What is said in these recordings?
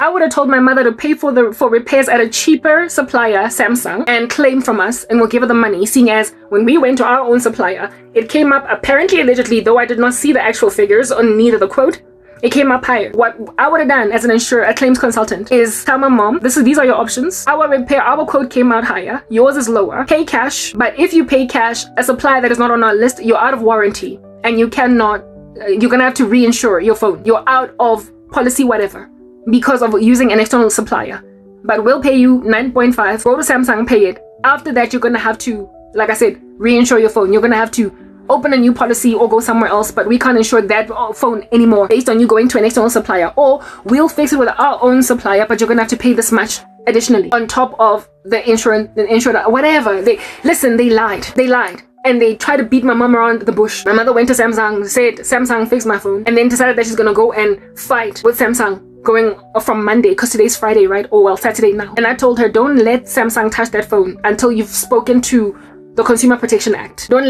I would have told my mother to pay for repairs at a cheaper supplier, Samsung, and claim from us, and we'll give her the money, seeing as when we went to our own supplier, it came up, apparently, allegedly, though I did not see the actual figures on neither the quote, it came up higher. What I would have done as an insurer, a claims consultant, is tell my mom, these are your options. Our quote came out higher. Yours is lower. Pay cash. But if you pay cash, a supplier that is not on our list, you're out of warranty. And you cannot, you're going to have to reinsure your phone. You're out of policy, whatever, because of using an external supplier. But we'll pay you 9.5. Go to Samsung, pay it. After that, you're going to have to, like I said, reinsure your phone. You're going to have to open a new policy or go somewhere else, but we can't insure that phone anymore based on you going to an external supplier, or we'll fix it with our own supplier, but you're gonna have to pay this much additionally on top of the insurer, whatever. They lied. And they tried to beat my mom around the bush. My mother went to Samsung, said Samsung fixed my phone, and then decided that she's gonna go and fight with Samsung going from Monday, because today's Friday, right? Or well, Saturday now. And I told her, don't let Samsung touch that phone until you've spoken to the Consumer Protection Act. Don't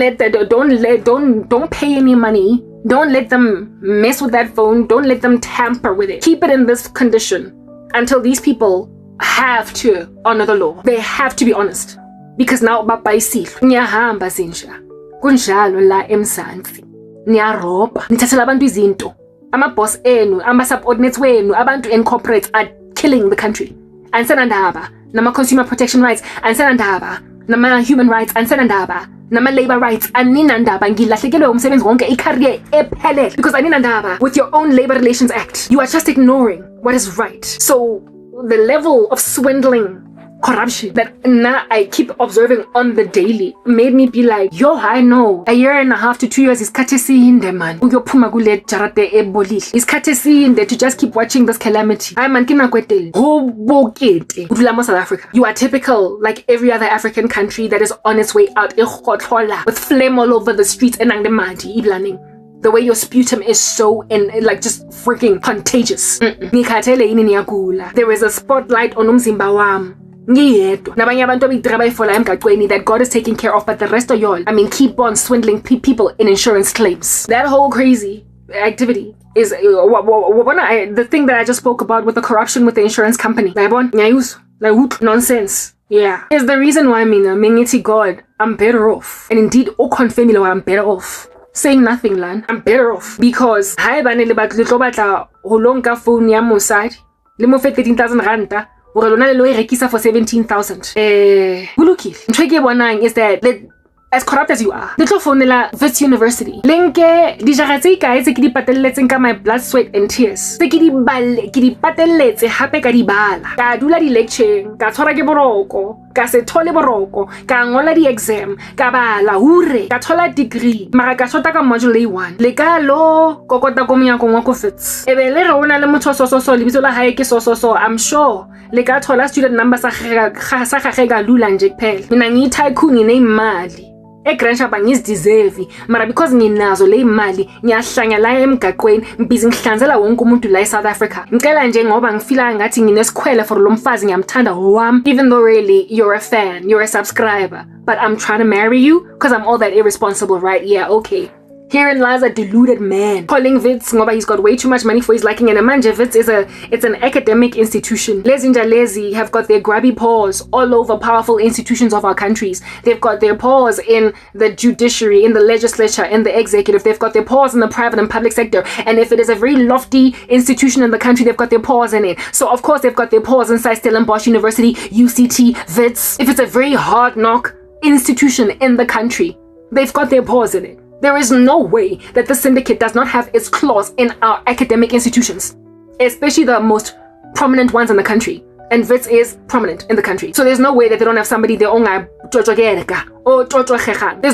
pay any money. Don't let them mess with that phone. Don't let them tamper with it. Keep it in this condition until these people have to honor the law. They have to be honest. Because now babayisilo. Niyahamba zinja. Kunjalo la emzansi. Niyaroba. Nithathela abantu izinto. Ama-boss enu, ama-subordinates wenu, abantu and corporates are killing the country. Ansenandaba. Nama-consumer protection rights. Ansenandaba. Nama human rights, ansenandaba. Nama labor rights, aninandaba. Ngilahlekelwe umsebenzi wonke icareer ephelele. Because aninandaba with your own Labor Relations Act. You are just ignoring what is right. So the level of swindling, corruption that now I keep observing on the daily made me be like, yo, I know. A year and a half to 2 years is katesinde, man. Uyophuma kule jarate ebolile. Is katesinde to just keep watching this calamity. I man kina kwetele. Hobokete. Udulamo South Africa. You are typical like every other African country that is on its way out. With flame all over the streets and angdemadi iblaning. The way your sputum is so like just freaking contagious. There is a spotlight on umzimba wami. That God is taking care of, but the rest of y'all, keep on swindling people in insurance claims. That whole crazy activity is the thing that I just spoke about with the corruption with the insurance company. Nonsense. Yeah. Is the reason why God, I'm better off. And indeed, I'm better off. Saying nothing, lan. I'm better off. Because phone ya mosadi. Le mo fe 13,000 ranta. For 17,000. Bulukile. Is that as corrupt as you are, little phonela Wits University. Lenke dijaratse ka etse ke di patelletseng ka my blood, sweat and tears. Se ke di patelletse hape ka di bala. Ka dula di lecturing, ka tshwara ke boroko, ka se thole boroko, ka ngola di exam, ka bala hure, ka thola degree. Mara ka shota ka module A1. Le ka lo kokota ko monyako wa ko Wits. Ebe le re ona le motho so lebitso la hae ke so I'm sure le ka thola student number sa gage ga lula nje kuphela. Mina ngi tycoon ine imali. Egrandshaba ngizideserve, mara because nginazo le imali ngiyahlanya la emgaqweni ngibhizi ngihlanzela wonke umuntu la eSouth Africa. Ngicela nje ngoba ngifila ngathi nginesikhwele for lo mfazi ngiyamthanda wami, even though really you're a fan, you're a subscriber, but I'm trying to marry you because I'm all that irresponsible, right? Yeah, okay. Herein lies a deluded man calling Wits ngoba he's got way too much money for his liking, and manje Wits it's an academic institution. Lezi have got their grabby paws all over powerful institutions of our countries. They've got their paws in the judiciary, in the legislature, in the executive. They've got their paws in the private and public sector. And if it is a very lofty institution in the country, they've got their paws in it. So of course they've got their paws inside Stellenbosch University, UCT, Wits. If it's a very hard knock institution in the country, they've got their paws in it. There is no way that the syndicate does not have its claws in our academic institutions, especially the most prominent ones in the country. And Wits is prominent in the country. So there's no way that they don't have somebody their own or there's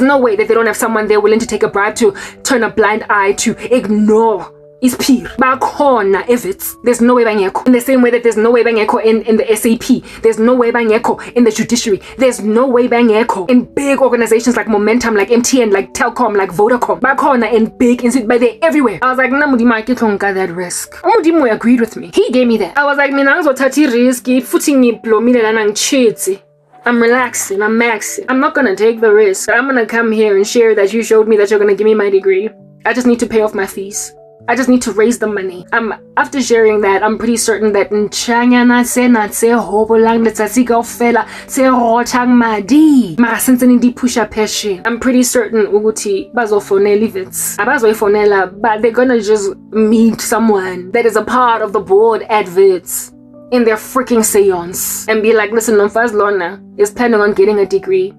no way that they don't have someone they're willing to take a bribe to turn a blind eye to, ignore. Is peer. Bakhona Wits. There's no way bangekho. In the same way that there's no way bangekho in the SAP. There's no way bangekho in the judiciary. There's no way bangekho in big organizations like Momentum, like MTN, like Telkom, like Vodacom. Bakhona in big institute, but they're everywhere. I was like, Namudima got that risk. Umudimo agreed with me. He gave me that. I was like, mina ngizothatha risk, futhi ngiblomile lana ngichitsi. I'm relaxing, I'm maxing. I'm not gonna take the risk. I'm gonna come here and share that you showed me that you're gonna give me my degree. I just need to pay off my fees. I just need to raise the money. After sharing that, I'm pretty certain that nchanyana sena tse hobolang letsatsi kaofela tse rothang madi mara sentse di pusha passion. I'm pretty certain ukuthi bazofonela ivets. Abazoyifonela, but they're gonna just meet someone that is a part of the board adverts in their freaking seance and be like, listen, Nomfazi Lorna is planning on getting a degree.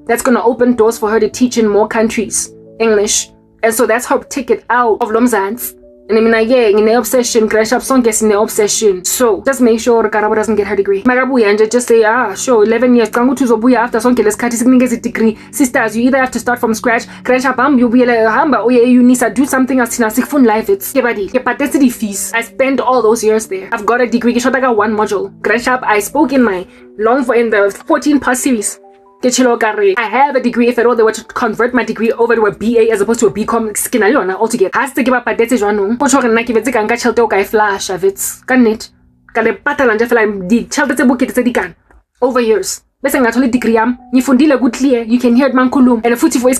That's gonna open doors for her to teach in more countries English. And so that's her ticket out of Lomzanz. And I mean, in the obsession, crash up song gets in the obsession. So just make sure Karabo doesn't get her degree. Magabuya and just say, sure, 11 years. Kangu tuzobuya after song gets cut a degree. Sisters, you either have to start from scratch. Crash up, you'll be like, hamba, oh yeah, you need to do something else. Sick fun life. It's but that's the fees. I spent all those years there. I've got a degree. I got one module. Crash up, I spoke in my in the 14-part series. I have a degree. If at all they were to convert my degree over to a BA as opposed to a BCom skin altogether. Has to give up a debt is one. Flash of it's can't over years. Degree you can hear it mankulum and a footy voice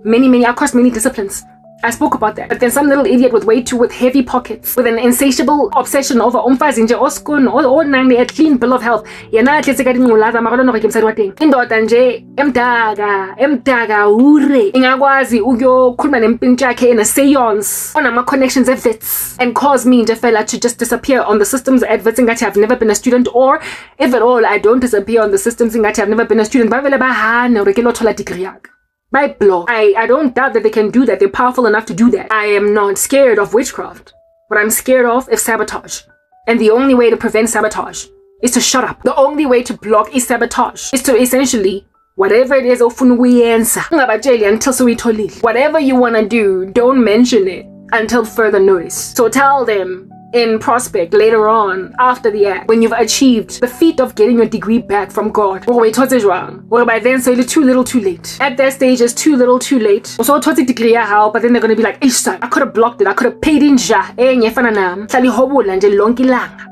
many across many disciplines. I spoke about that. But then some little idiot with heavy pockets, with an insatiable obsession over umfazi oskun or a clean bill of health. Yena atlesekadi ngulaza makono rekemsari wating. Indoda nje emdaga ure. Ingakwazi ukuyokhuluma nempintsha yakhe in a seance on ama connections efits and cause me fella to just disappear on the systems adverts ngathi I've never been a student, or if at all I don't disappear on the systems ngathi I've never been a student. Bavele bahana ure ke lothola degree yakhe. My blog. I don't doubt that they can do that. They're powerful enough to do that. I am not scared of witchcraft. What I'm scared of is sabotage. And the only way to prevent sabotage is to shut up. The only way to block is sabotage. Is to essentially, whatever it is, whatever you want to do, don't mention it until further notice. So tell them in prospect later on after the act, when you've achieved the feat of getting your degree back from God, or by then so it's too little too late. At that stage it's too little too late. So degree how, but then they're gonna be like, I could have blocked it, I could have paid in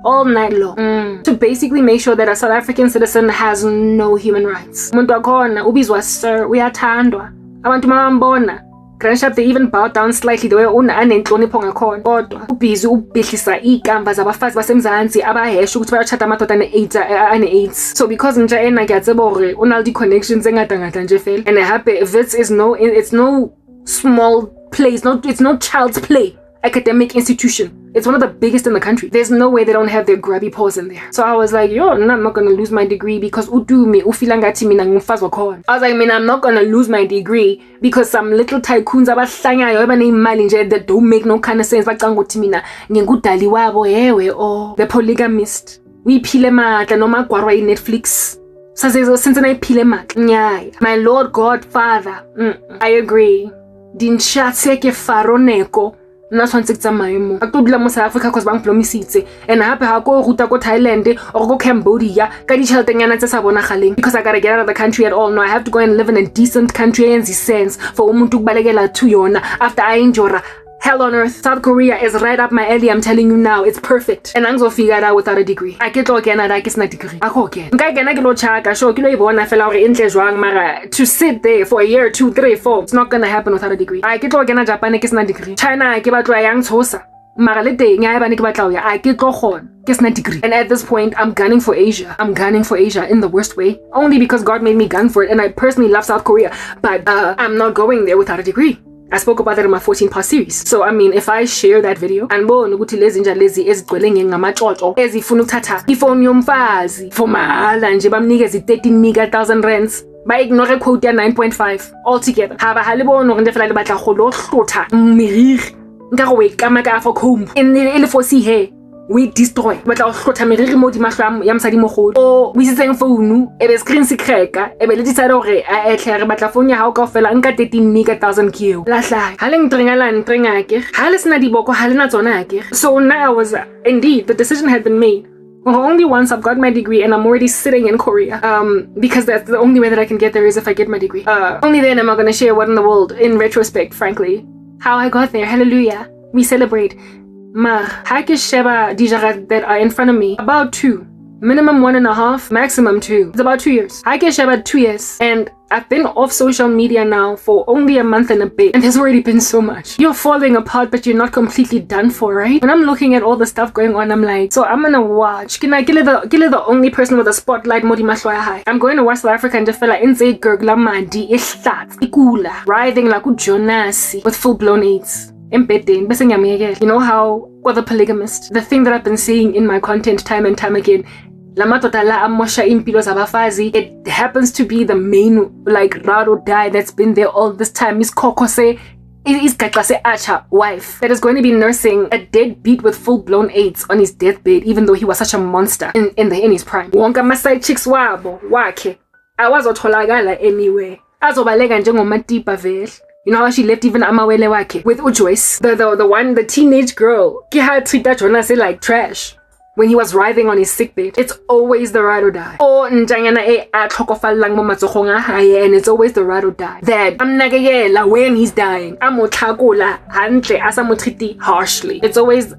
all night long. To basically make sure that a South African citizen has no human rights. Sir, we are tandwa. Abantu mambona. They even bow down slightly the way unenhlonipho ngakhona kodwa ubhizi ubhihlisa igamba zabafazi basemzansi abahesha ukuthi bayachata amadoda ane-AIDS. So because nje ena ngiyatseba hore unaldi connections engadangada nje fela, and it's no small place, it's no child's play academic institution. It's one of the biggest in the country. There's no way they don't have their grabby paws in there. So I was like, I'm not gonna lose my degree because I was like, I'm not gonna lose my degree because some little tycoons that don't make no kind of sense. The polygamist. We pile matla no magwarwa in Netflix. My Lord God Father. I agree. Dinshatseke faroneko. Na swantse tsamaya mo a tobila mo South Africa cause bang plomisitse and hape ha go ruta ko Thailand or go Cambodia ka di tšheletenyana tse sa bonagaleng because I gotta get out of the country at all. No, I have to go and live in a decent country and sense for umuntu kubalekela to yona after I enjoy hell on earth. South Korea is right up my alley. I'm telling you now, it's perfect. And I'm gonna figure it out without a degree. I get again at I get a degree. I go again. To sit there for a year, 2, 3, 4, it's not gonna happen without a degree. I get again at Japan, I get a degree. China, I get a young tosa. I get a degree. And at this point, I'm gunning for Asia. I'm gunning for Asia in the worst way. Only because God made me gun for it, and I personally love South Korea. But I'm not going there without a degree. I spoke about that in my 14-part series. So I mean, if I share that video and ukuthi lezi nja lezi ezigcwele ngamaxoxo ezifuna ukuthatha ifoni yomfazi for mahala nje bamnikeza 13,000 rands ba ignore quote ya 9.5 altogether. Haba halibona nje fela le batla go lo hlotha miriri nka go ikama ka for comb in le fosi he we destroy batla go hlotha miriri mo di mahlo ya msadi mogolo o we setseng phone ebe screen se cracka ebe le ditsa gore a etlhe batla phone ya hao ka fela nka 13,000 kio la hla ha le ntrenga ke ha le sna diboko ha le na tsona ke. So now I was indeed the decision had been made. Only once I've got my degree and I'm already sitting in Korea, because that's the only way that I can get there is if I get my degree. Only then am I gonna share what in the world, in retrospect, frankly, how I got there. Hallelujah, we celebrate. Mar, sheba dijara that are in front of me, about 2, minimum 1.5, maximum 2. It's about 2 years. I guess about 2 years. And I've been off social media now for only a month and a bit, and there's already been so much. You're falling apart, but you're not completely done for, right? When I'm looking at all the stuff going on, I'm like, so I'm gonna watch. Can I get the only person with a spotlight modi mahlo ya hae? I'm going to watch South Africa and just feel like inze gurgla mandi ihlat ikula writhing like Jonas with full-blown AIDS. You know how, well, the polygamist, the thing that I've been seeing in my content time and time again, it happens to be the main, like, raro die that's been there all this time. Miss Kokose is Acha wife that is going to be nursing a deadbeat with full-blown AIDS on his deathbed, even though he was such a monster in his prime. Wonka masai chicks wabo wake awazotholakala anyway. Azobaleka njengomatipa vele. You know how she left even amawele wake with Joyce, the teenage girl. Ki had treated Jonas like trash when he was writhing on his sickbed. It's always the ride or die. Oh, njanyana lang mo matsogong a hae, and it's always the ride or die. That amnakekela when he's dying. Amotlhakola hantle asamotreat harshly. It's always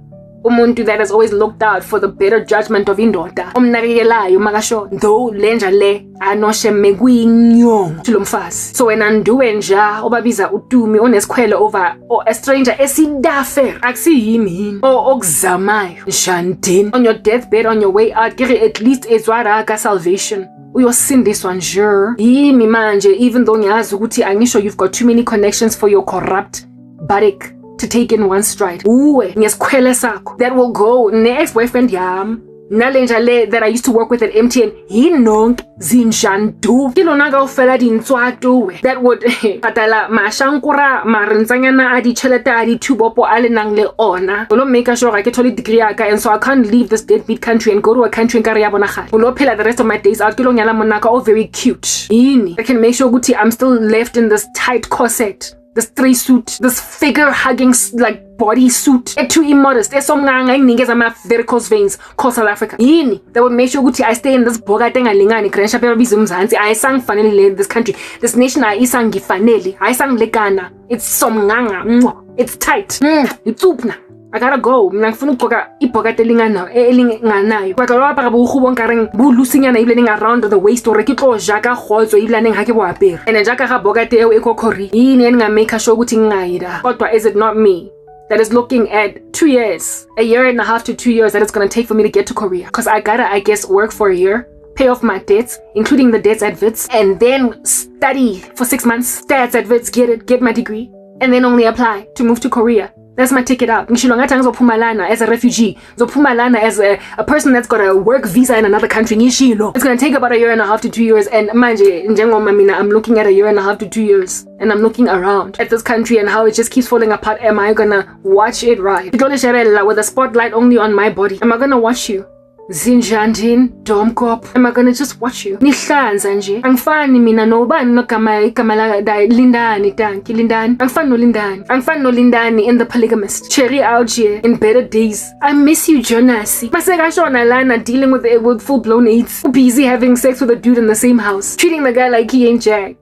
umuntu that has always looked out for the better judgment of indoda. Omnakekelayo makasho though lenja le anoshe megwinyong tulomfasi. So when anduwe nja obabiza utumi onesikhwele over or a stranger esidafe akusiyimi or okuzamayo shantin on your deathbed on your way out give at least ezwara ka salvation. Uyosindiswa nje yimi manje, even though ngiyazi ukuthi angisho you've got too many connections for your corrupt buttock to take in one stride. That will go. Ne-ex-boyfriend yam nalenja le that I used to work with at MTN hinong zinshandu kilonanga ufela dintswatu that would patala mashankura marintsanyana adi chelete adi tubopo ale nang le ona ulo make sure I get a degree aka, and so I can't leave this deadbeat country and go to a country in Korea bonagale ulo phela the rest of my days out kilonyala monaka all very cute I can make sure guti I'm still left in this tight corset, this 3-suit, this figure-hugging, like, body suit. It's too immodest. There's some varicose veins called South Africa. That would make sure I stay in this boga tengalingani. I sang faneli this country. This nation I sang faneli. I sang legana. It's some nganga. It's tight. It's upna. I gotta go. Nangfunu koga ipogate lingana elinganayo. Kwa tloa para bu khubong kareng bu lusinyana iblening around the waist or kitlo jaka khotso iblaneng ha ke bo apere. And jaka ga bogate e ko khori. Yini nga make sure ukuthi ngaida. Kodwa is it not me that is looking at 2 years, a year and a half to 2 years that it's gonna take for me to get to Korea? Because I gotta, I guess, work for a year, pay off my debts, including the debts at Wits, and then study for 6 months, stats at Wits, get my degree, and then only apply to move to Korea. That's my ticket out. As a refugee, as a person that's got a work visa in another country. It's gonna take about a year and a half to 2 years. And manje, I'm looking at a year and a half to 2 years, and I'm looking around at this country and how it just keeps falling apart. Am I gonna watch it ride? With the spotlight only on my body. Am I gonna watch you? Zinjantin, Domkop. Am I gonna just watch you? Nihlanza nje. Angfani mina nobani no kamala dai Lindani tanki Lindani. Angfani no Lindani. Angfani no Lindani in The Polygamist. Cherry out here in better days. I miss you, Jonasi. Maseka shona lana dealing with full-blown AIDS. Busy having sex with a dude in the same house. Treating the guy like he ain't Jack.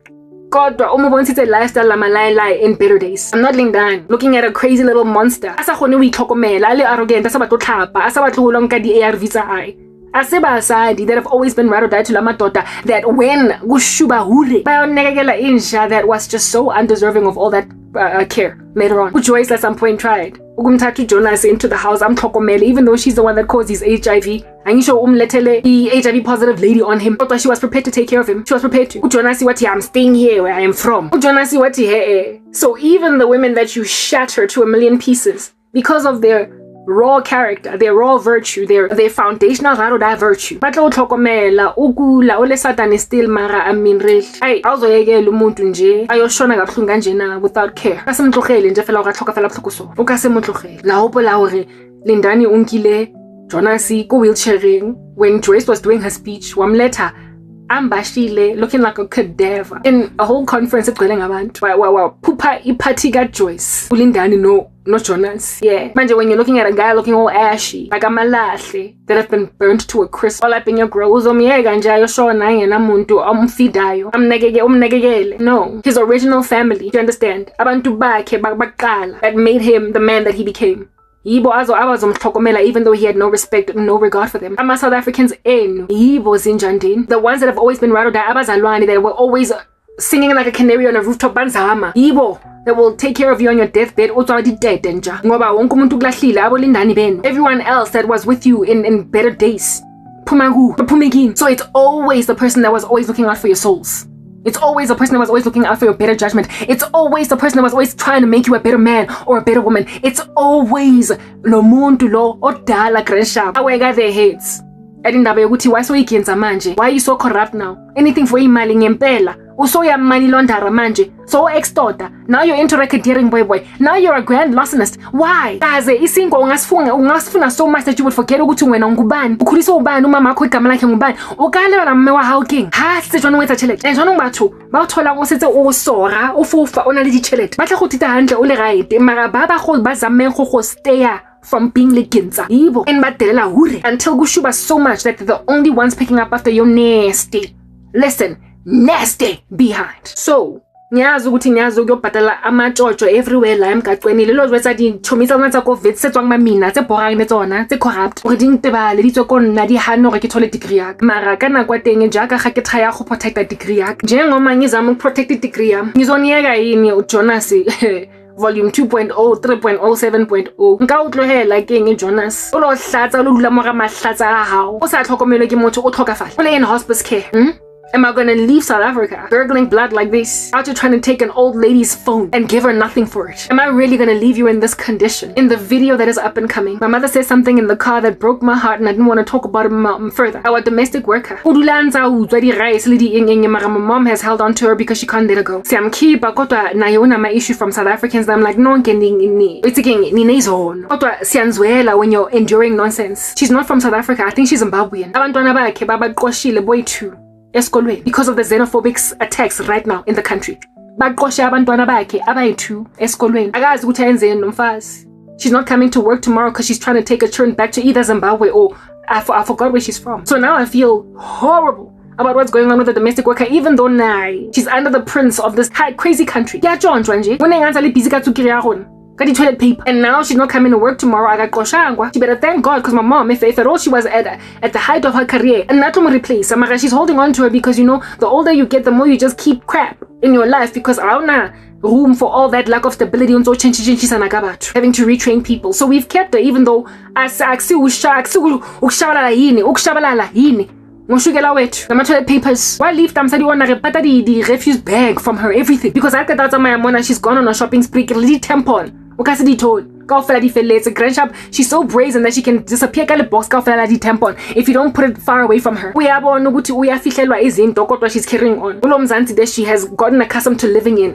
God, it's a lifestyle in better days. I'm not Lindani looking at a crazy little monster. Asa khone we tlhokomela ale arrogant asa batlo tlhapa asa batlo long ka di ARV tsa hae. Ase basadi that have always been ride or die to lamatota that when gushuba hure bayonekela insha that was just so undeserving of all that care later on. Joyce at some point tried ukumthatha Jonas into the house amthokomele even though she's the one that caused his HIV. Angisho umlethele HIV positive lady on him, but she was prepared to take care of him. She was prepared to. Jonasi wati, I'm staying here where I am from. Jonasi wati he. So even the women that you shatter to a million pieces because of their raw character, their raw virtue, their foundational raroda virtue. Batla uthokomela ukula ole Satan is still mara aminreli. Ay awuzoyekela umuntu nje ayoshona kabuhlungu kanje na without care. Asemtlogele nje fela ukathoka fela buhlukuso. Ukasemtlogele. La hopo la hore Lindani unkile Jonasi go wheelchairing when Joyce was doing her speech. Wamletha ambashile looking like a cadaver in a whole conference at going abantu. Wow. Pupa ipatiga Joyce. Ulindani no Jonas. Yeah. Manje when you're looking at a guy looking all ashy, like a malahle that have been burnt to a crisp, all up in your grill, uzomiyeka nje ayoshona yena muntu amfidayo. Umnekekele. No. His original family, you understand? Abantu bakhe baqala that made him the man that he became. Yibo azo abazomhlokomela even though he had no respect, no regard for them. Ama South Africans yibo zinjandini. The ones that have always been ride or die, abazalwane, that were always singing like a canary on a rooftop, banzama. Yibo that will take care of you on your deathbed. Everyone else that was with you in better days. So it's always the person that was always looking out for your souls. It's always the person that was always looking out for your better judgment. It's always the person that was always trying to make you a better man or a better woman. It's always lo muntu lo odala grandshap awega their heads. Why are you so corrupt now? Anything for imali ngempela. Usoya money launderer manje. So extorter. Now you're into racketeering, boy. Now you're a grand larcenist. Why? Kaze isingo ungasifuna so much that you would forget ukuthi wena ungubani. Ukhulisa ubani umama wakho igama lakhe ngubani. Ukale na mme wa Hawking. Ha sejwana wetsa chelete. Njalo batho ba thola go setse o sora o fufa ona le ditchelete. Batla go tita hantle o le right. Mara ba go ba zameng go stay from being leginza. Yibo and badelela hure until gushuba so much that they're the only ones picking up after your nasty. Listen, nasty behind. So nyazi ukuthi nyazi ukuyobhadala amatshotsho everywhere la emgaqweni lelo zwetsa di chomisa tsa go vet setswang ma mina tse borang le tsona tse corrupt gore ding tebale ditso ko nna di hano re ke thole degree ya mara kana kwa teng jaka ga ke thaya go protect degree ya njengoma ngizama protect degree ya ngizoniyeka yini uJonas volume 2.0 3.0 7.0 nka utlohela keng Jonas o lo hlatsa o lo dula mo ga mahlatsa a hao o sa tlhokomelo ke motho o tlhokafala o le in hospice care. Am I gonna leave South Africa gurgling blood like this after trying to take an old lady's phone and give her nothing for it? Am I really gonna leave you in this condition? In the video that is up and coming, my mother says something in the car that broke my heart and I didn't want to talk about it further. Our domestic worker. My mom has held on to her because she can't let her go. See, I'm keepa kotwa nayona my issue from South Africans that I'm like, no it's again kotwa siyanzwela when you're enduring nonsense. She's not from South Africa. I think she's Zimbabwean. Abantwana bakhe babaqoshile boy too. Because of the xenophobic attacks right now in the country. She's not coming to work tomorrow because she's trying to take a turn back to either Zimbabwe or I forgot where she's from. So now I feel horrible about what's going on with the domestic worker, even though she's under the prince of this crazy country. Toilet paper. And now she's not coming to work tomorrow. She better thank God, because my mom, if at all she was at the height of her career, and not to replace her, she's holding on to her because the older you get, the more you just keep crap in your life because I don't know room for all that lack of stability and so having to retrain people. So we've kept her even though toilet papers. Why leave them? The refuse bag from her, everything. Because I thought she's gone on a shopping spree. Tampon. It's a grand shop. She's so brazen that she can disappear box tampon if you don't put it far away from her. She's carrying on. She has gotten accustomed to living in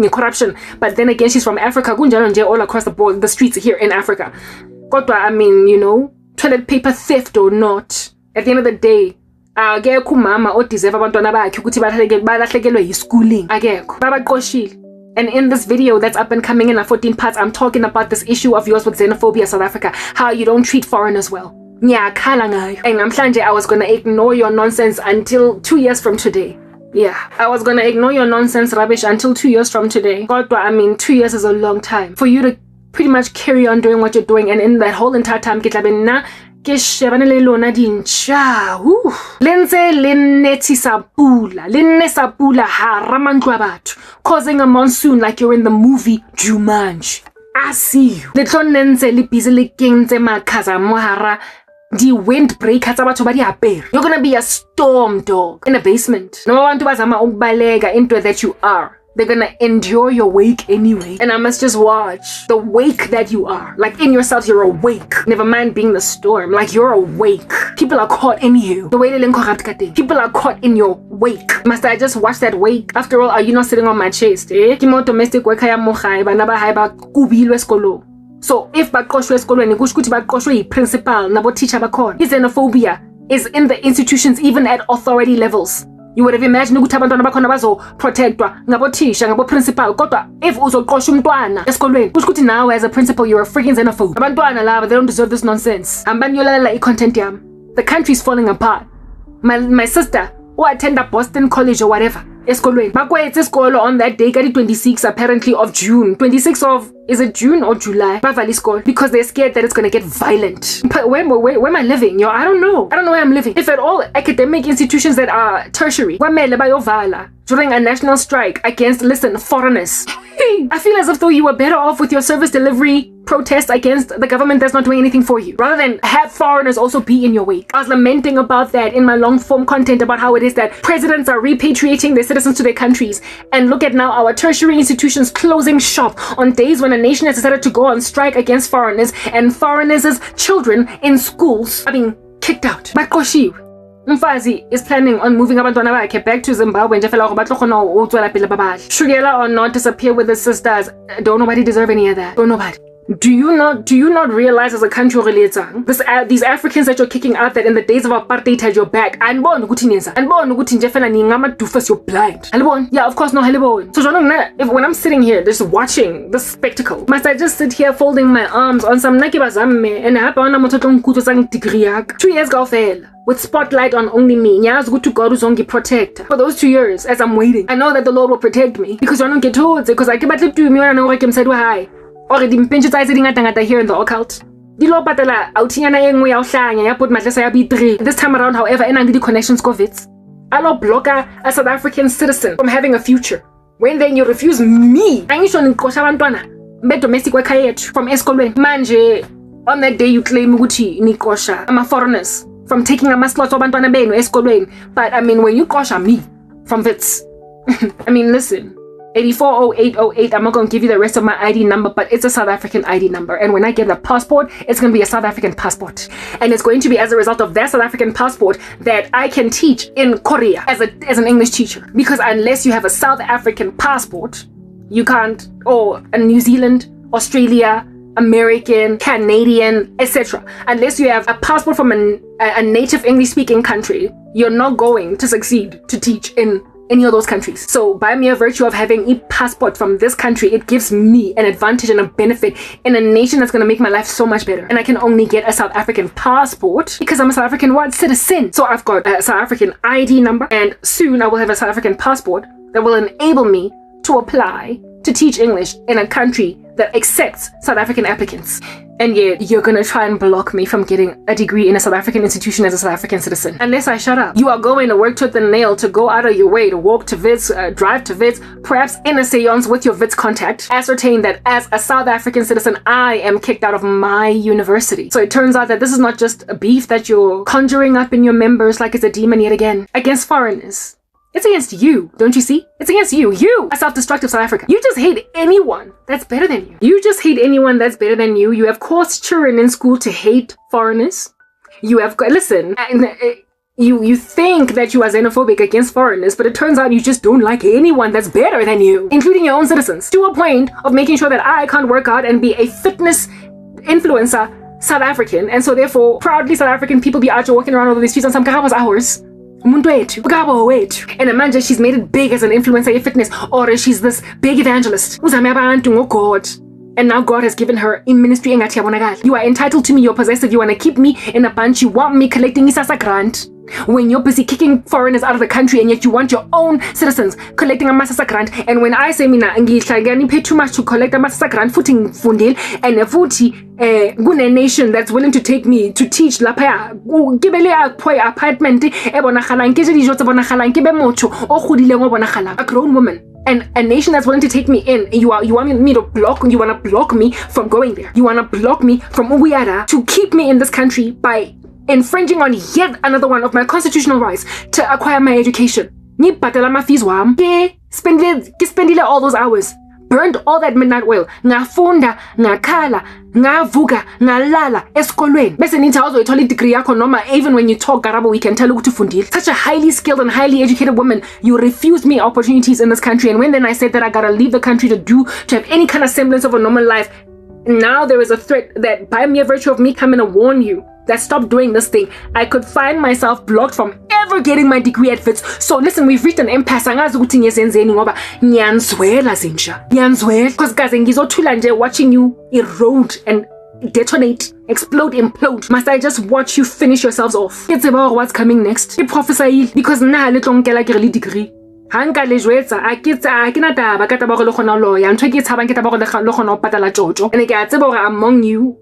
corruption. But then again, she's from Africa. All across the board, the streets here in Africa. I mean, toilet paper theft or not, at the end of the day, akekho umama odeserve abantwana bakhe ukuthi balahlekelwe yischooling akekho babaqoshile. And in this video that's up and coming in 14 parts, I'm talking about this issue of yours with xenophobia, South Africa, how you don't treat foreigners well. Ngiyakhala ngayo. And namhlanje I was gonna ignore your nonsense until 2 years from today. Yeah, I was gonna ignore your nonsense rubbish until 2 years from today. I mean, 2 years is a long time for you to pretty much carry on doing what you're doing, and in that whole entire time causing a monsoon like you're in the movie Jumanji. I see you. The windbreak you're gonna be a storm dog in a basement. No one to into that you are. They're gonna endure your wake anyway. And I must just watch the wake that you are. Like in yourself, you're awake. Never mind being the storm. Like you're awake. People are caught in you. The way they people are caught in your wake. Must I just watch that wake? After all, are you not sitting on my chest? Domestic worker so if bakoshwe esikolweni kusho ukuthi bakoshwe yi-principal nabo teacher bakhona. Xenophobia is in the institutions, even at authority levels. You would have imagined ukuthi abantwana bakhona bazoprotectwa ngabo teacher ngabo principal, kodwa if uzoqosha umntwana esikolweni kusho ukuthi now as a principal you're a freaking xenophobe. Abantwana laba, they don't deserve this nonsense. Ambanyolala i-content yami. The country's falling apart. My sister who attended Boston College or whatever, Eskolweni. Bakwethe isikolo on that day, 26 apparently of June. 26 of, is it June or July? Bavali school. Because they're scared that it's going to get violent. But where am I living? Yo, I don't know. I don't know where I'm living. If at all, academic institutions that are tertiary, during a national strike against, listen, foreigners. I feel as if though you were better off with your service delivery protest against the government that's not doing anything for you, rather than have foreigners also be in your wake. I was lamenting about that in my long form content about how it is that presidents are repatriating their citizens to their countries, and look at now our tertiary institutions closing shop on days when a nation has decided to go on strike against foreigners, and foreigners' children in schools are being kicked out. But Koshiv Mfazi is planning on moving abantwana bakhe back to Zimbabwe nje fela gore ba tlo gona o tswela pele ba bale. Shugela or not disappear with his sisters. Don't nobody deserve any of that. Don't nobody. Do you not realize as a country these Africans that you're kicking out, that in the days of apartheid had your back? Anbon ukuthi nenza. Anbon ukuthi nje fela ningama dufas, you're blind. Alibon? Yeah, of course no halibon. So when I'm sitting here just watching this spectacle, must I just sit here folding my arms on some nakibazamme and hapa ona motho tlongkuto sang degree yak? 2 years go fela. With spotlight on only me. Nyazi ukuthi God uzongi protect. For those 2 years as I'm waiting, I know that the Lord will protect me, because I don't get told because I keep at to me when I know I can say hi. Already mpentse tsa sitting ngata here in the occult. Dilo patela autinyana engwe ya uhlanya ya put matlesa ya B3. This time around, however, enang di connections COVID. Alo blocker a South African citizen from having a future. When then you refuse me, angisho niqosha abantwana be domestic wekhaya yethu from eskolweni. Manje on that day you claim ukuthi niqosha ama foreigners from taking a slots abantwana benu eskolweni. But I mean, when you qosha me from Wits, I mean, listen. 840808, I'm not going to give you the rest of my ID number, but it's a South African ID number. And when I get the passport, it's going to be a South African passport. And it's going to be as a result of that South African passport that I can teach in Korea as an English teacher. Because unless you have a South African passport, you can't, or a New Zealand, Australia, American, Canadian, etc. Unless you have a passport from a native English-speaking country, you're not going to succeed to teach in any of those countries. So by mere virtue of having a passport from this country, it gives me an advantage and a benefit in a nation that's going to make my life so much better. And I can only get a South African passport because I'm a South African citizen. So I've got a South African ID number, and soon I will have a South African passport that will enable me to apply to teach English in a country that accepts South African applicants. And yet, you're gonna try and block me from getting a degree in a South African institution as a South African citizen. Unless I shut up. You are going to work tooth and nail to go out of your way to walk to Wits, drive to Wits, perhaps in a seance with your Wits contact, ascertain that as a South African citizen, I am kicked out of my university. So it turns out that this is not just a beef that you're conjuring up in your members like it's a demon yet again, against foreigners. It's against you, don't you see? It's against you. You, a self-destructive South Africa. You just hate anyone that's better than you. You just hate anyone that's better than you. You have caused children in school to hate foreigners. You have, listen, you think that you are xenophobic against foreigners, but it turns out you just don't like anyone that's better than you, including your own citizens, to a point of making sure that I can't work out and be a fitness influencer South African, and so therefore proudly South African people be out here walking around over the streets on some Kahaba's hours. And Amanda, she's made it big as an influencer in fitness, or she's this big evangelist. God. And now God has given her in ministry. You are entitled to me, you're possessive, you want to keep me in a bunch, you want me collecting Isasa grant. When you're busy kicking foreigners out of the country, and yet you want your own citizens collecting a Masasa grant. And when I say mina ngihlangani pay too much to collect a Masasa grant, footing fundil, and a futhi gune nation that's willing to take me to teach lapaya gibele a apartment ebonagala nke dijo tse bonagala nke be motho o godile ngo bonagala, a grown woman. And a nation that's willing to take me in, you want me to block, you want to block me from going there. You want to block me from Uyara to keep me in this country by infringing on yet another one of my constitutional rights to acquire my education. Ni patela ma fees wam. Spendile all those hours. Burned all that midnight oil. Ngafunda, ngakhala, ngavuka, ngalala, eskolweni. Bese nitawuzo ithole degree yakho noma even when you talk Garabo we can tell ukuthi ufundile. Such a highly skilled and highly educated woman, you refused me opportunities in this country, and when then I said that I gotta leave the country to have any kind of semblance of a normal life, now there is a threat that by mere virtue of me coming to warn you that stop doing this thing, I could find myself blocked from ever getting my degree at Wits. So listen, we've reached an impasse. Angazi ukuthi ngiyenzeni ngoba ngiyanzwela zinja. Ngiyanzwela because gaze ngizothula nje watching you erode and detonate, explode, implode. Must I just watch you finish yourselves off? It's about what's coming next. Prophesy because na le tlo nkela ke le degree. Hanka le jwetsa a ke na taba ka taba go le gona lawyer ntho ke tshabang ke taba go le gona o patala jojo and ke a tseba gore among you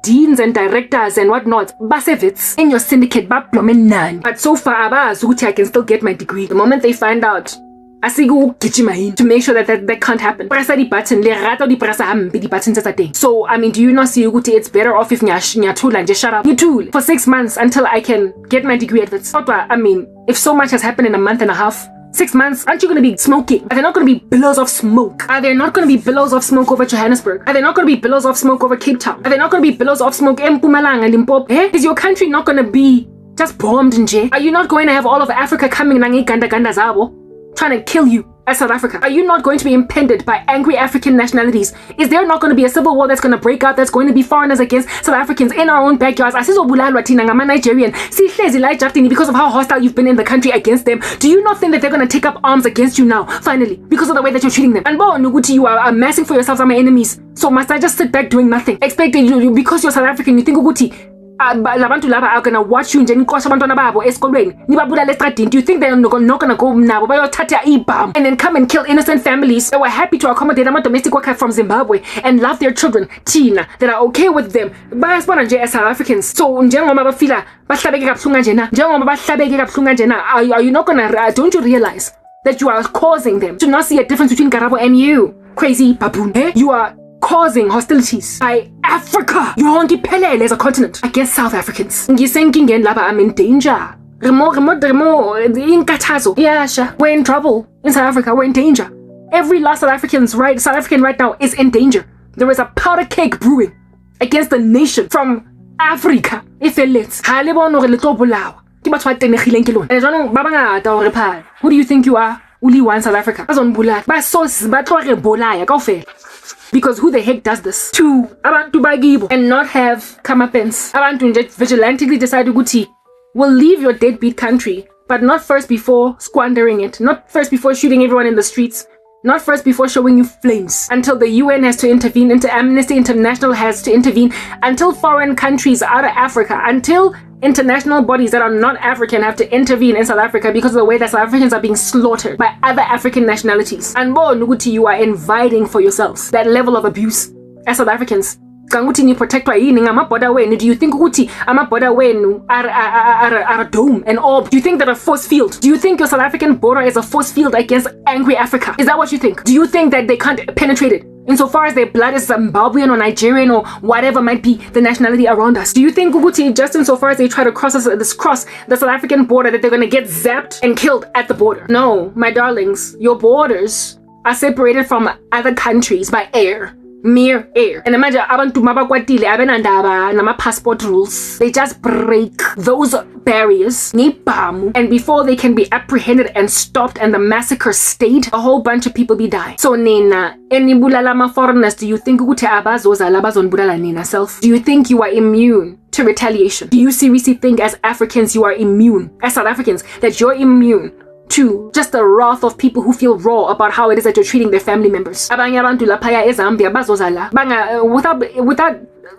deans and directors and whatnot basevits in your syndicate blooming none, but so far abazi ukuthi I can still get my degree. The moment they find out to make sure that can't happen. Pressa the button, le rata di pressa hampe di buttons tsa teng. So I mean, do you not see ukuthi it's better off if nyathula and just shut up? You tool for 6 months until I can get my degree at this. I mean, if so much has happened in a month and a half, 6 months, aren't you going to be smoking? Are there not going to be billows of smoke? Are there not going to be billows of smoke over Johannesburg? Are there not going to be billows of smoke over Cape Town? Are there not going to be billows of smoke in Mpumalanga and Limpopo? Is your country not going to be just bombed in jail? Are you not going to have all of Africa coming nangi ganda zabo, trying to kill you as South Africa? Are you not going to be impended by angry African nationalities? Is there not going to be a civil war that's going to break out, that's going to be foreigners against South Africans in our own backyards? Asizobulalwa thina ngama Nigerian sihlezi la eJartini because of how hostile you've been in the country against them. Do you not think that they're going to take up arms against you now, finally, because of the way that you're treating them? And Nuguti, you are amassing for yourselves my enemies. So must I just sit back doing nothing, expecting you because you're South African? You think Uguti labantu laba are gonna watch you nje niqosha abantwana babo esikolweni nibabulala estradini? Do you think they're not gonna go nabo bayothatha ibomb and then come and kill innocent families that were happy to accommodate domestic workers from Zimbabwe and love their children, Tina, that are okay with them? Bayasibona nje as South Africans. So njengoba bafila bahlabeke kabuhlungu nje na, njengoba bahlabeke kabuhlungu nje na, are you not gonna don't you realize that you are causing them to not see a difference between Karabo and you, crazy baboon? You are causing hostilities by Africa. You're on Pelele as a continent against South Africans. I'm in danger. Yeah, sure. We're in trouble in South Africa. We're in danger. Every last South African right now is in danger. There is a powder cake brewing against the nation from Africa. If it lets, who do you think you are? Uli one South Africa. Because who the heck does this to abantu bagibo and not have comeuppance? Abantu nje vigilantly decide ukuthi we'll leave your deadbeat country, but not first before squandering it, not first before shooting everyone in the streets, not first before showing you flames, until the UN has to intervene, until Amnesty International has to intervene, until foreign countries out of Africa, until international bodies that are not African have to intervene in South Africa because of the way that South Africans are being slaughtered by other African nationalities. And Nuguti, you are inviting for yourselves that level of abuse as South Africans. Kanguti ni protectwa yini ngamaborder wenu? Do you think ukuthi amaborder wenu are a dome and orb? Do you think that a force field? Do you think your South African border is a force field against angry Africa? Is that what you think? Do you think that they can't penetrate it insofar as their blood is Zimbabwean or Nigerian or whatever might be the nationality around us? Do you think Guguti, just insofar as they try to cross the South African border, that they're going to get zapped and killed at the border? No, my darlings, your borders are separated from other countries by air. Mere air. And imagine abantu mabakwatile abenandaba nama passport rules. They just break those barriers and before they can be apprehended and stopped and the massacre stayed, a whole bunch of people be dying. So Nina, any bulalama foreigners, do you think ukuthi abazoza labazonibulala nina self? Do you think you are immune to retaliation? Do you seriously think as Africans you are immune, as South Africans, that you're immune to just the wrath of people who feel raw about how it is that you're treating their family members?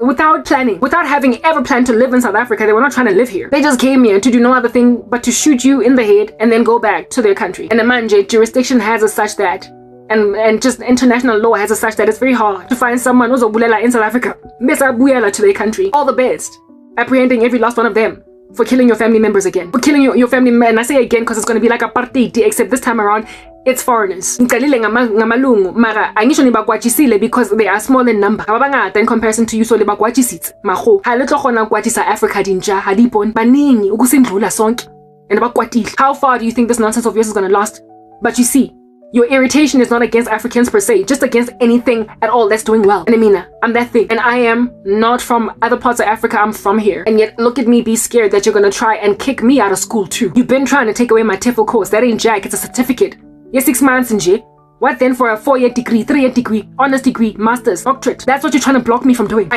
Without planning, without having ever planned to live in South Africa, they were not trying to live here. They just came here to do no other thing but to shoot you in the head and then go back to their country. And the manje jurisdiction has as such that, and just international law has as such that it's very hard to find someone who's obulela in South Africa. Besa buyela to their country. All the best. Apprehending every last one of them for killing your family members again. For killing your family members, and I say again because it's going to be like a partiti, except this time around, it's foreigners. Ngamalungu, mara, angisho nibagwachisile because they are small in number. Ababangata in comparison to you, so libagwachisit. Maho, halito khona gwachisa Africa dinja, halipon, baningi, ukusindlula sonke. And abakwatile. How far do you think this nonsense of yours is going to last? But you see, your irritation is not against Africans per se, just against anything at all that's doing well. And Amina, I'm that thing. And I am not from other parts of Africa, I'm from here. And yet, look at me be scared that you're gonna try and kick me out of school too. You've been trying to take away my TEFL course. That ain't jack, it's a certificate. You're 6 months in jail. What then for a 4-year degree, 3-year degree, honors degree, master's, doctorate? That's what you're trying to block me from doing.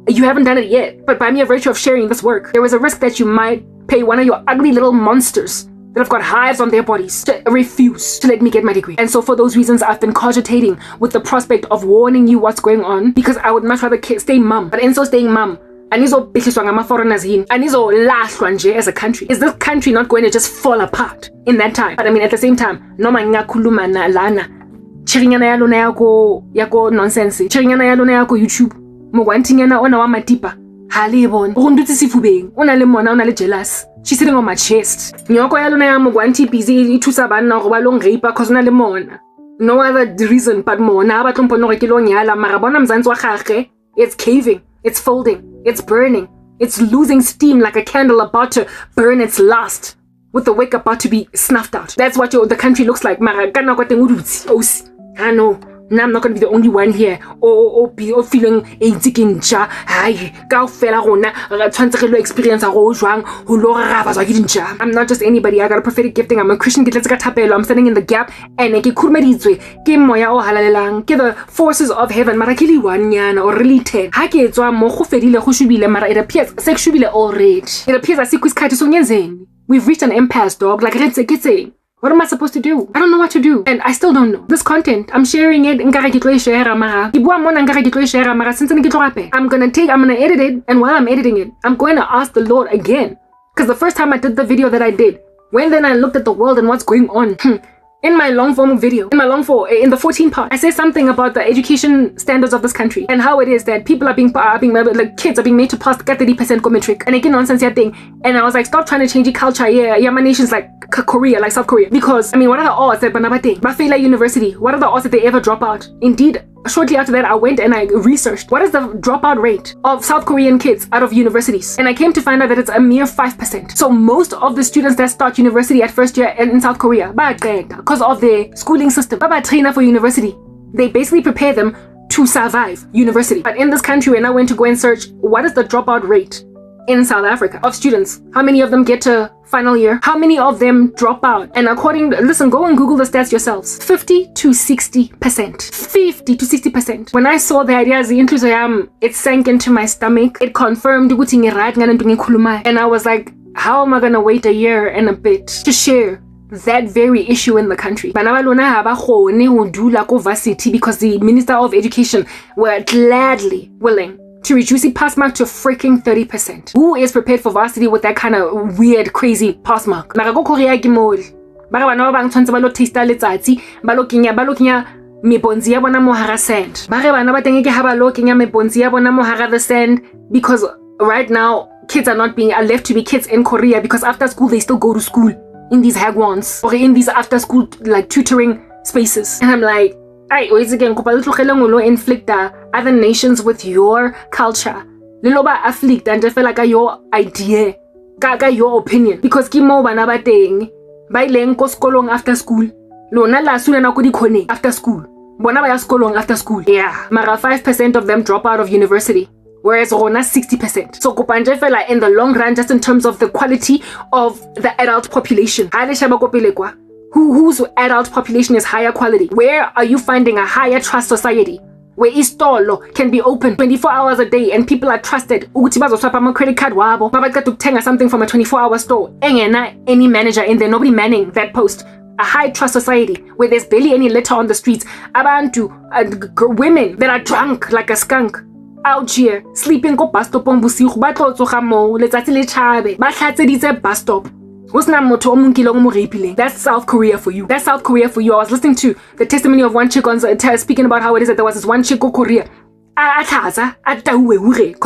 You haven't done it yet. But by mere virtue of sharing this work, there is a risk that you might pay one of your ugly little monsters that have got hives on their bodies to refuse to let me get my degree. And so for those reasons, I've been cogitating with the prospect of warning you what's going on, because I would much rather stay mum. But in so staying mum, Anizobhekiswa ngama-foreigners yini? Anizolahlwa nje as a country? Is this country not going to just fall apart in that time? But I mean, at the same time, noma ngingakhuluma lana chirinyana yalona yako nonsense, chirinyana yalona yako YouTube, mogwantinyana ona wa matipa halibon urundutsi sifubeng una le mona una le jealous. She's sitting on my chest. Nyoko yalona ya mogwanti busy ithusa bana go ba long rape cause una le mona. No other reason but mona ba tlompo no re ke lo nyala mara bona mzantsi wa gagwe, it's caving, it's folding, it's burning, it's losing steam like a candle about to burn its last, with the wick about to be snuffed out. That's what the country looks like. Mara kana kwa tengudutsi. I know. Now I'm not going to be the only one here or feeling a ticking jar. Hi, go fella rona experience I'm not just anybody. I got a prophetic gifting. I'm a Christian. I'm standing in the gap and give the forces of heaven marakili wanyana or really ten. It appears sexually already. It appears as we've reached an impasse, dog. Like what am I supposed to do? I don't know what to do. And I still don't know. This content, I'm sharing it. I'm gonna edit it. And while I'm editing it, I'm going to ask the Lord again. Because the first time I did the video that I did, when then I looked at the world and what's going on, in my long form video, in the 14 part, I say something about the education standards of this country and how it is that people are being like kids are being made to pass the 30% metric and again nonsense thing. And I was like, stop trying to change the culture. Yeah, my nation's like Korea, like South Korea. Because I mean, what are the odds that Bafela University? What are the odds that they ever drop out? Indeed, shortly after that, I went and I researched what is the dropout rate of South Korean kids out of universities, and I came to find out that it's a mere 5%. So most of the students that start university at first year in South Korea, because of the schooling system, trainer for university, they basically prepare them to survive university. But in this country, when I went to go and search what is the dropout rate in South Africa of students, how many of them get to final year, how many of them drop out, and listen, go and Google the stats yourselves, 50 to 60%. 50 to 60%. When I saw the ideas, it sank into my stomach. It confirmed, and I was like, how am I gonna wait a year and a bit to share that very issue in the country? Because the Minister of Education were gladly willing to reduce the pass mark to freaking 30%. Who is prepared for varsity with that kind of weird, crazy pass mark? Mebonzi ya bona mo hara sand. Bare bana ba teng ke ha ba lo kenya mebonzi ya bona mo hara the sand, because right now kids are left to be kids in Korea, because after school they still go to school in these hagwons or in these after school like tutoring spaces. And I'm like, inflict other nations with your culture. Liloba afflict and just feel like your idea, your opinion, because kimo bana ba teng ba ileng ko skolong after school. Lona la suna na ko dikhone after school. Bona ba ya skolong after school. Yeah, mara 5% of them drop out of university, whereas rona 60%. So kopanje fela in the long run, just in terms of the quality of the adult population. Whose adult population is higher quality? Where are you finding a higher trust society? Where istolo can be open 24 hours a day and people are trusted. Uguti bazoswapa mo credit card wabo. Babaka tuktenga something from a 24-hour store. Engena any manager in there, nobody manning that post. A high trust society where there's barely any litter on the streets. Abantu, women that are drunk like a skunk out here, sleeping ko bus stop on busiku, ba tlo tsoga mo letsatsi le chabe, ba tlatseditse bus stop. That's South Korea for you. That's South Korea for you. I was listening to the testimony of one chick on speaking about how it is that there was this one chick in Korea. Because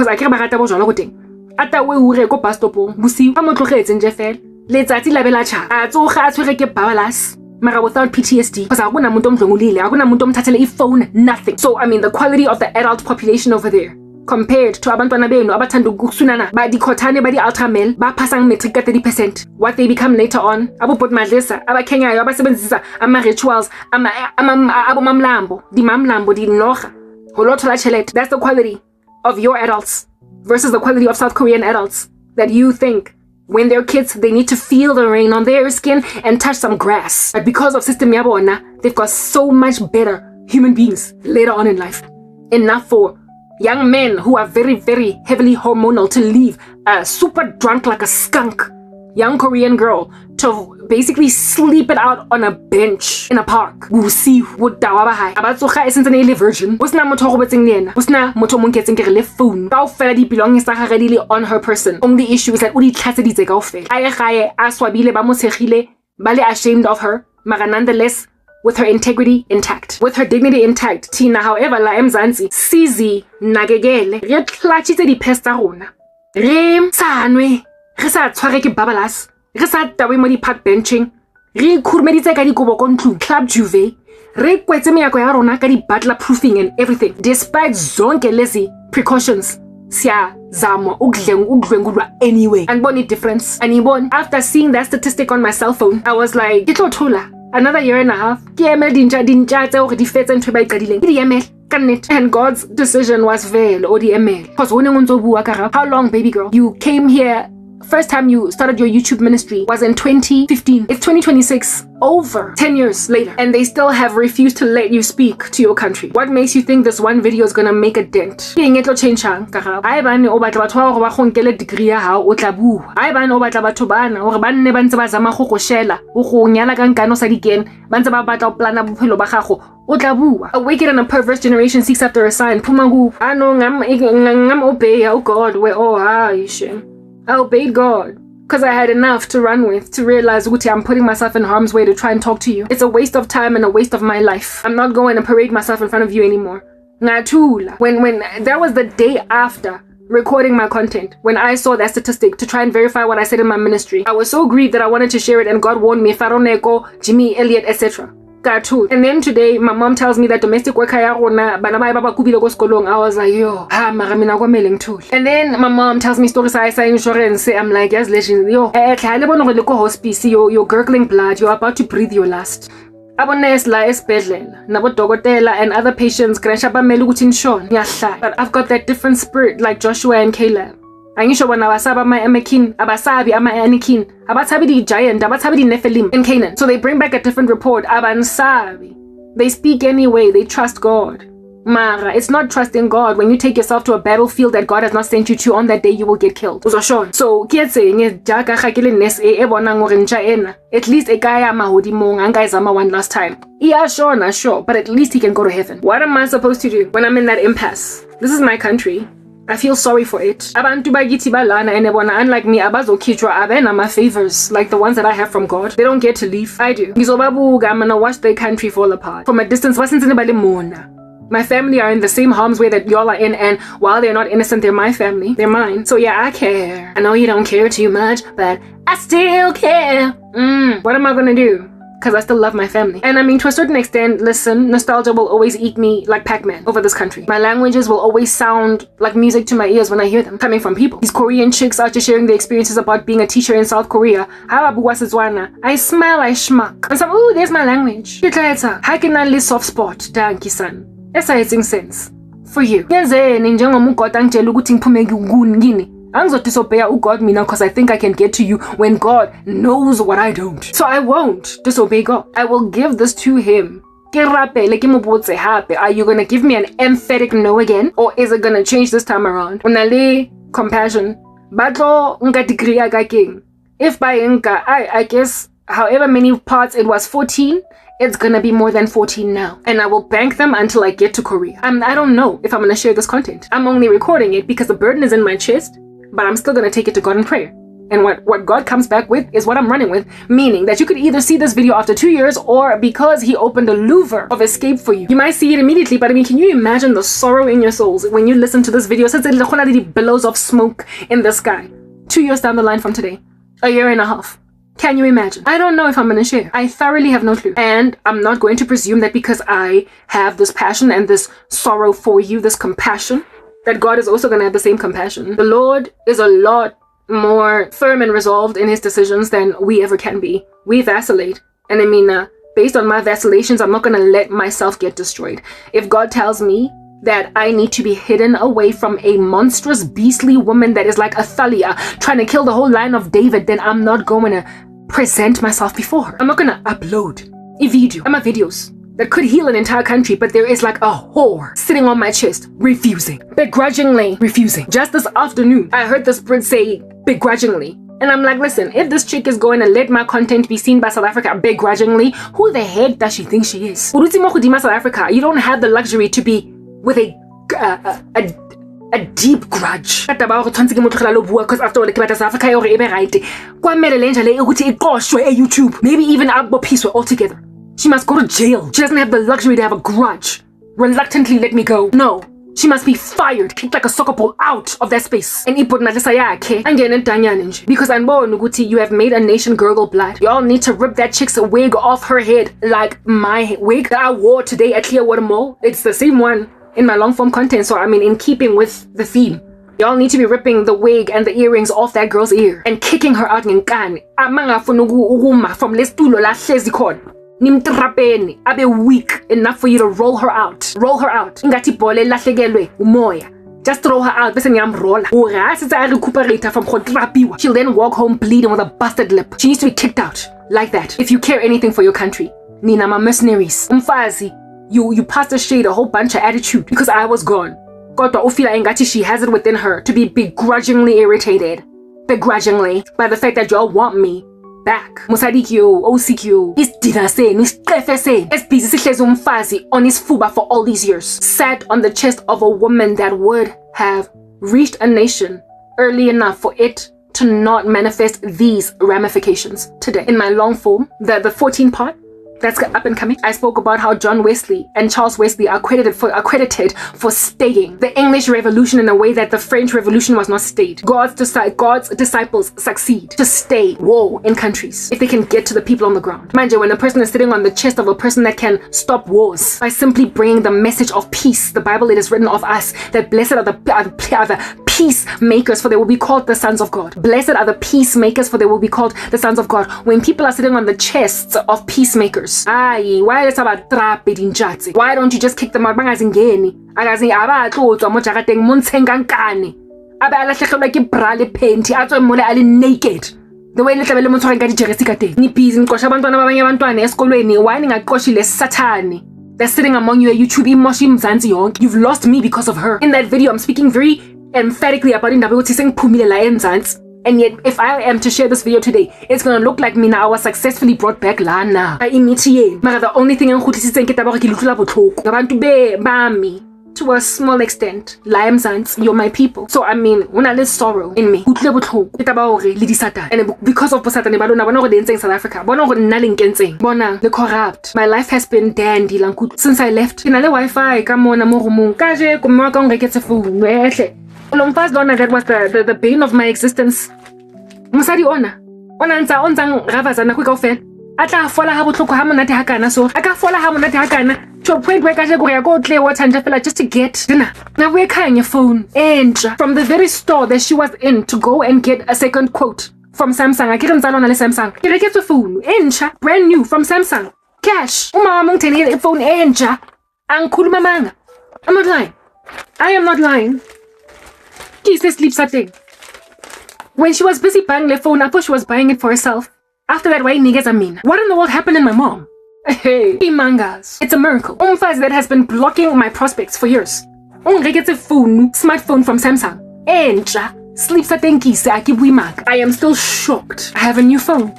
I can't barata bo jwala go teng. Atawe ure ko bus stop busiku. Ba mo tlogetse nje fela. Letsatsi la bela cha. A tsoga a tshwere ke babalas. Mara without PTSD. Because akuna muntu omdlongulile, akuna muntu omthathele ifone, nothing. So I mean, the quality of the adult population over there compared to abantwana benu abathanda ukusunana ba dikhothane ba di ultramel ba passang matric ka 30%, what they become later on, abo bot madlesa abakhenyayo abasebenzisa ama rituals abo mamlambo di noga holothola chelet. That's the quality of your adults versus the quality of South Korean adults that you think when they're kids they need to feel the rain on their skin and touch some grass. But because of system yabona, they've got so much better human beings later on in life. Enough for young men who are very, very heavily hormonal to leave super drunk like a skunk young Korean girl to basically sleep it out on a bench in a park. Virgin. Phone. Belongings on her person. Only issue is that ashamed of her, but nonetheless with her integrity intact, with her dignity intact. Tina, however, la emzansi sizi nagegele re tlatsitse di pesta rona re tsanwe re sa tshware ke babalas re sa tawe mo di park benching re khurumeditse ka dikobo ko ntlong club juve re kwetse meako ya rona ka di butler proofing and everything. Despite zonke lezi precautions, siya zama ukudlengulwa anyway. Angiboni difference. Aniboni, after seeing that statistic on my cell phone, I was like, itlothula another year and a half. And God's decision was veil or the how long, baby girl? You came here. First time you started your YouTube ministry was in 2015. It's 2026, over 10 years later, and they still have refused to let you speak to your country. What makes you think this one video is gonna make a dent? Degree degree a wicked and a perverse generation seeks after a sign. Obey. Oh God, I obeyed God because I had enough to run with, to realize I'm putting myself in harm's way to try and talk to you. It's a waste of time and a waste of my life. I'm not going to parade myself in front of you anymore. When that was the day after recording my content, when I saw that statistic to try and verify what I said in my ministry, I was so grieved that I wanted to share it, and God warned me, Faroneko, Jimmy, Elliot, etc. And then today, my mom tells me that domestic work I was like, yo, and then my mom tells me stories I insurance. I'm like, yes, listen, yo, hospice, you're gurgling blood, you're about to breathe your last. And other patients, but I've got that different spirit like Joshua and Caleb. Angisho bona abasaba ama-Anakin, abasabi ama-Anakin, abasabi di giant, abasabi di Nephilim in Canaan. So they bring back a different report. Abansabi. They speak anyway. They trust God. Mara, it's not trusting God when you take yourself to a battlefield that God has not sent you to. On that day, you will get killed. So kietse jaka khakile nes ebona ngore ntsha ena. At least ekaya mahodi mong angaizama one last time. Yeah, sure, but at least he can go to heaven. What am I supposed to do when I'm in that impasse? This is my country. I feel sorry for it. Abantu bagithi balana and unlike me, abazokhitshwa abena my favors like the ones that I have from God. They don't get to leave. I do. Ngizobabuka, I'm gonna watch their country fall apart. From a distance, my family are in the same harm's way that y'all are in, and while they're not innocent, they're my family. They're mine. So yeah, I care. I know you don't care too much, but I still care. What am I gonna do? Because I still love my family. And I mean, to a certain extent, listen, nostalgia will always eat me like Pac-Man over this country. My languages will always sound like music to my ears when I hear them, coming from people. These Korean chicks are just sharing their experiences about being a teacher in South Korea. I smile, I schmuck. And some, ooh, there's my language. How can I list soft spot? Danki-san. Exciting sense. For you. I'm not disobey God mina because I think I can get to you when God knows what I don't. So I won't disobey God. I will give this to him. Are you gonna give me an emphatic no again? Or is it gonna change this time around? Unale compassion. If by inka, I guess however many parts it was 14, it's gonna be more than 14 now. And I will bank them until I get to Korea. I don't know if I'm gonna share this content. I'm only recording it because the burden is in my chest. But I'm still going to take it to God in prayer. And what God comes back with is what I'm running with, meaning that you could either see this video after 2 years or because he opened a louver of escape for you. You might see it immediately, but I mean, can you imagine the sorrow in your souls when you listen to this video? Since the billows of smoke in the sky. 2 years down the line from today. A year and a half. Can you imagine? I don't know if I'm going to share. I thoroughly have no clue. And I'm not going to presume that because I have this passion and this sorrow for you, this compassion, that God is also going to have the same compassion. The Lord is a lot more firm and resolved in his decisions than we ever can be. We vacillate. And I mean, based on my vacillations, I'm not going to let myself get destroyed. If God tells me that I need to be hidden away from a monstrous, beastly woman that is like Athaliah, trying to kill the whole line of David, then I'm not going to present myself before her. I'm not going to upload a video. I'm videos that could heal an entire country, but there is like a whore sitting on my chest, refusing, begrudgingly refusing. Just this afternoon, I heard the spirit say begrudgingly, And I'm like, listen, if this chick is going to let my content be seen by South Africa begrudgingly, who the heck does she think she is? South Africa, you don't have the luxury to be with a deep grudge. Because after all, South Africa YouTube. Maybe even peace altogether. She must go to jail. She doesn't have the luxury to have a grudge. Reluctantly let me go. No. She must be fired, kicked like a soccer ball out of that space. And because you have made a nation gurgle blood. Y'all need to rip that chick's wig off her head like my wig that I wore today at Clearwater Mall. It's the same one in my long form content, so I mean in keeping with the theme. Y'all need to be ripping the wig and the earrings off that girl's ear and kicking her out ngekani. From lestulo la hlezi khona. Nimtrapeni abe weak enough for you to roll her out. Roll her out. Ingati bole lahlekelwe umoya. Just throw her out bese ngiyamrola. Urasitsa a recuperate from khotrapiwa. She'll then walk home bleeding with a busted lip. She needs to be kicked out like that. If you care anything for your country. Nina ma mercenaries. Umfazi, you passed the shade a whole bunch of attitude because I was gone. Kodwa ufila ingati she has it within her to be begrudgingly irritated. Begrudgingly by the fact that y'all want me back. Musadikyo, OCQ, isidina senu, isiqefe senu. Esibhizi sihlezi umfazi on his fuba for all these years. Sat on the chest of a woman that would have reached a nation early enough for it to not manifest these ramifications today. In my long form, the 14 part, that's up and coming. I spoke about how John Wesley and Charles Wesley are credited for staying the English Revolution in a way that the French Revolution was not stayed. God's disciples succeed to stay war in countries if they can get to the people on the ground. Manje, when a person is sitting on the chest of a person that can stop wars by simply bringing the message of peace, the Bible, it is written of us that blessed are the peacemakers, for they will be called the sons of God. Blessed are the peacemakers, for they will be called the sons of God. When people are sitting on the chests of peacemakers, why don't you just kick them out? Bangazingeni akazi abatlotswa mo jarateng mo ntsengankane abe alahlegelwa ke bra le penti atswe mole ali naked the way le tlabele mo tshwareng ka dijeresi ka teng ni busy nqosha abantwana babanye abantwana esikolweni why ningaqoshile sathane that's sitting among you at YouTube imoshi mzansi yonke. You've lost me because of her. In that video I'm speaking very emphatically about indaba ukuthi sengiphumile la eMzansi. And yet, if I am to share this video today, it's gonna look like Mina I was successfully brought back lana. The only thing to a small extent, you're my people. So I mean, when I let sorrow in me, and because of South Africa, the corrupt. My life has been dandy since I left. Wi-Fi, that was the bane of my existence. Musadi ona nza onzang ravazana quick ofel. Atla fola ha botlhoko ha monate ha kana so. Aka fola ha monate ha kana. To a point where kaje go ya go Clearwater nje fela just to get dinner. Now we're carrying your phone. And from the very store that she was in to go and get a second quote from Samsung. I get mzalona le Samsung. Ke get the phone. Entsha, brand new from Samsung. Cash. Umama ngithengile phone entsha. Angikhuluma manga. I'm not lying. I am not lying. Sleep something. When she was busy buying the phone, I thought she was buying it for herself. After that, why niggas I mean? What in the world happened in my mom? Hey, mangas. It's a miracle. Umfaz that has been blocking my prospects for years. Gets a phone, smartphone from Samsung. Enja, sleep something. I am still shocked. I have a new phone.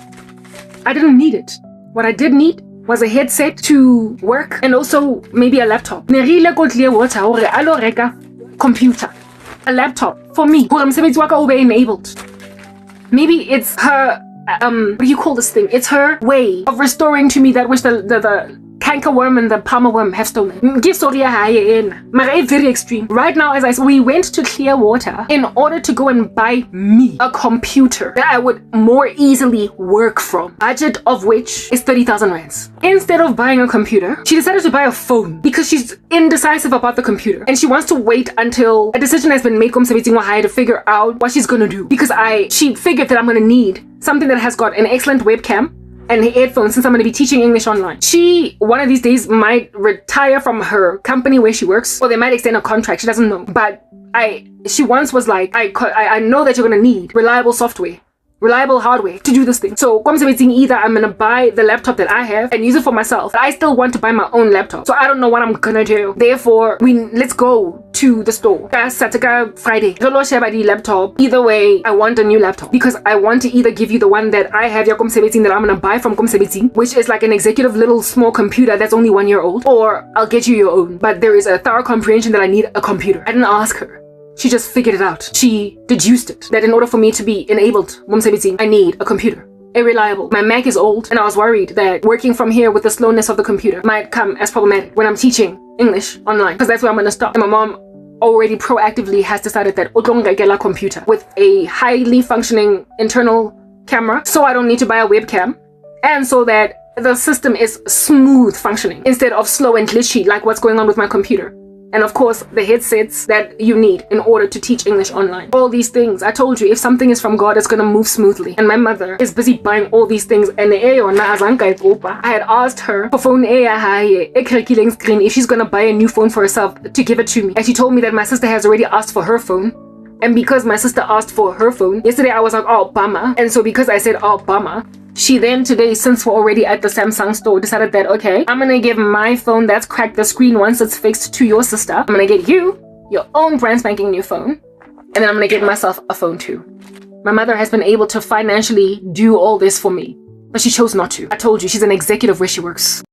I didn't need it. What I did need was a headset to work and also maybe a laptop. Computer. A laptop for me. Enabled. Maybe it's her what do you call this thing? It's her way of restoring to me that which the cankerworm and the palmer worm have stolen. Very extreme. Right now, as we went to Clearwater in order to go and buy me a computer that I would more easily work from, budget of which is 30,000 rands. Instead of buying a computer, she decided to buy a phone because she's indecisive about the computer and she wants to wait until a decision has been made to figure out what she's gonna do. Because she figured that I'm gonna need something that has got an excellent webcam and headphones since I'm going to be teaching English online. She, one of these days, might retire from her company where she works, or they might extend a contract. She doesn't know. But she once was like, I know that you're going to need reliable software, reliable hardware to do this thing. So either I'm gonna buy the laptop that I have and use it for myself, but I still want to buy my own laptop. So I don't know what I'm gonna do. Therefore, let's go to the store. Saturday, Friday. Laptop. Either way, I want a new laptop because I want to either give you the one that I have that I'm gonna buy from which is like an executive little small computer that's only 1 year old, or I'll get you your own. But there is a thorough comprehension that I need a computer. I didn't ask her. She just figured it out. She deduced it, that in order for me to be enabled, I need a computer. A reliable. My Mac is old, and I was worried that working from here with the slowness of the computer might come as problematic when I'm teaching English online, because that's where I'm going to stop. And my mom already proactively has decided that a computer with a highly functioning internal camera, so I don't need to buy a webcam, and so that the system is smooth functioning instead of slow and glitchy like what's going on with my computer. And of course, the headsets that you need in order to teach English online. All these things. I told you, if something is from God, it's going to move smoothly. And my mother is busy buying all these things. And I had asked her for phone screen if she's going to buy a new phone for herself to give it to me. And she told me that my sister has already asked for her phone. And because my sister asked for her phone, yesterday I was like, oh, bummer. And so because I said, oh, bummer, she then today, since we're already at the Samsung store, decided that, okay, I'm gonna give my phone that's cracked the screen once it's fixed to your sister. I'm gonna get you your own brand spanking new phone. And then I'm gonna get myself a phone too. My mother has been able to financially do all this for me, but she chose not to. I told you, she's an executive where she works.